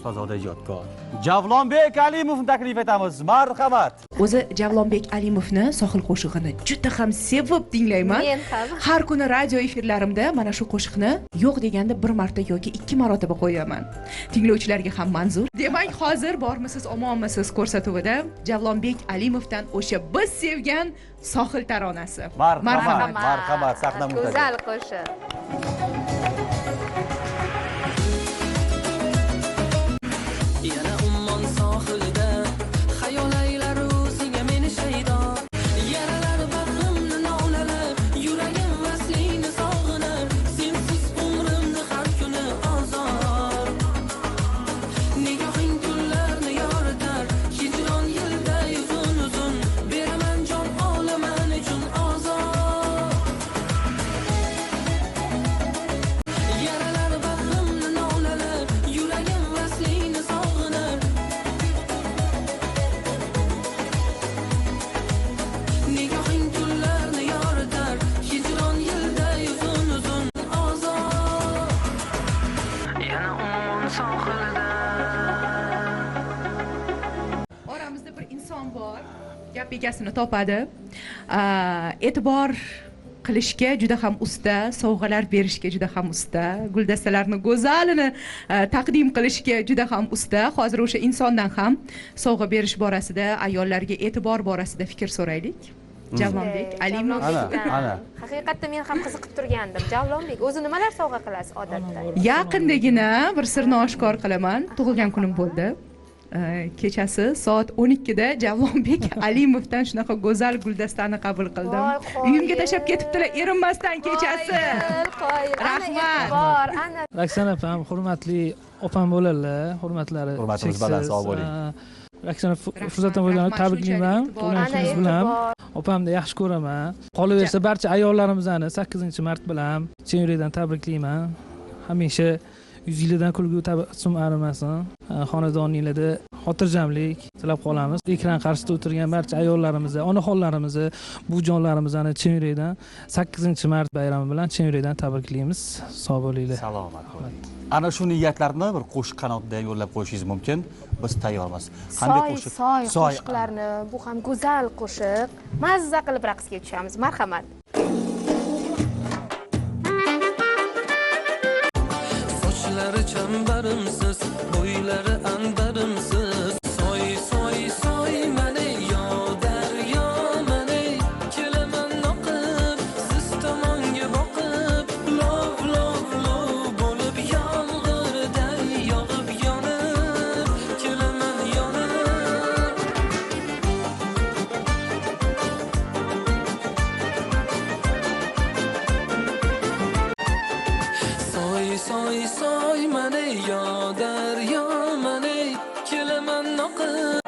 Ustozoda ijodkor Javlonbek Alimovni taklif etamiz. Marhamat. O'zi Javlonbek Alimovni sohil qo'shig'ini juda ham sevib tinglayman. Men ham. Har kuni radio efirlarimda mana shu qo'shiqni yo'q deganda bir marta yoki ikki marotaba qo'yaman. Tinglovchilarga ham manzur. Demak, hozir bormisiz, omonmisiz ko'rsatuvida Javlonbek Alimovdan o'sha biz sevgan sohil taronasi. Marhamat, sahna muntazam. Go'zal qo'shiq. Yana ummon sohilida xayol aylar o'ziga meni shaydo. Yaralar bag'rimni novlalar, yuragim vaslingni sog'inar. Sensiz umrimni har kuni azor. Nigohing kunlarni yoritar, hijron yilda uzun beraman jon olaman uchun azor. Yaralar bag'rimni novlalar, yuragim vaslingni sog'inar. Nigohing kunlarni yoritar, hijron yilda uzun azor. Yana ummon sohilida Oramizda bir inson bor, gap egasini topadi. E'tibor qilishga juda ham usta, sovg'alar berishga juda ham usta, guldastalarni go'zalini taqdim qilishga juda ham usta. Hozir o'sha insondan ham sovg'a berish borasida, ayollarga e'tibor borasida fikr so'raylik. Javlonbek Alimov. Ana. Haqiqatda men ham qiziqib turgandim. Javlonbek, o'zi nimalar sovg'a qilasiz odatda? Yaqindagina bir sirni oshkor qilaman. Tug'ilgan kunim bo'ldi. Kechasi soat 12 da Javlonbek Alimovdan shunaqa go'zal guldastani qabul qildim. Voy, qoyil. Uyimga tashlab ketibdilar erinmasdan kechasi. Qoyil. Rahmat. Bor, ana. Raksana opam, hurmatli opam bo'ladilar, hurmatlari Hurmatimiz baland, sog' bo'ling. Raksana fursatdan foydalanib tabriklayman. Tug'ilganingiz bilan. Opamni yaxshi ko'raman. Qolaversa barcha ayollarimizni 8-mart bilan chin yurakdan tabriklayman. Hamisha yuzingizdan kulgu tabassum arimasin. Xonadoningizda xotirjamlik tilab qolamiz. Ekran qarshisida o'tirgan barcha ayollarimizni, onaxonlarimizni, buvijonlarimizni chin yurakdan 8-mart bayrami bilan chin yurakdan tabriklaymiz. Sog' bo'linglar. Salomat bo'ling. Ana shu niyatlarni bir qo'shiq qanotida yo'llab qo'yishingiz mumkin. Biz tayyormiz. Soy qo'shiqlarni, bu ham go'zal qo'shiq. Mazza qilib raqsga tushamiz. Marhamat. sochlari chambarimsiz, bo'ylari anbarimsiz. Soy mane yo daryo mane, kelaman oqib, siz tomonga boqib, lov bo'lib yomg'irday yog'ib yonib, kelaman yonib. Soy mane yo daryo mane, kelaman oqib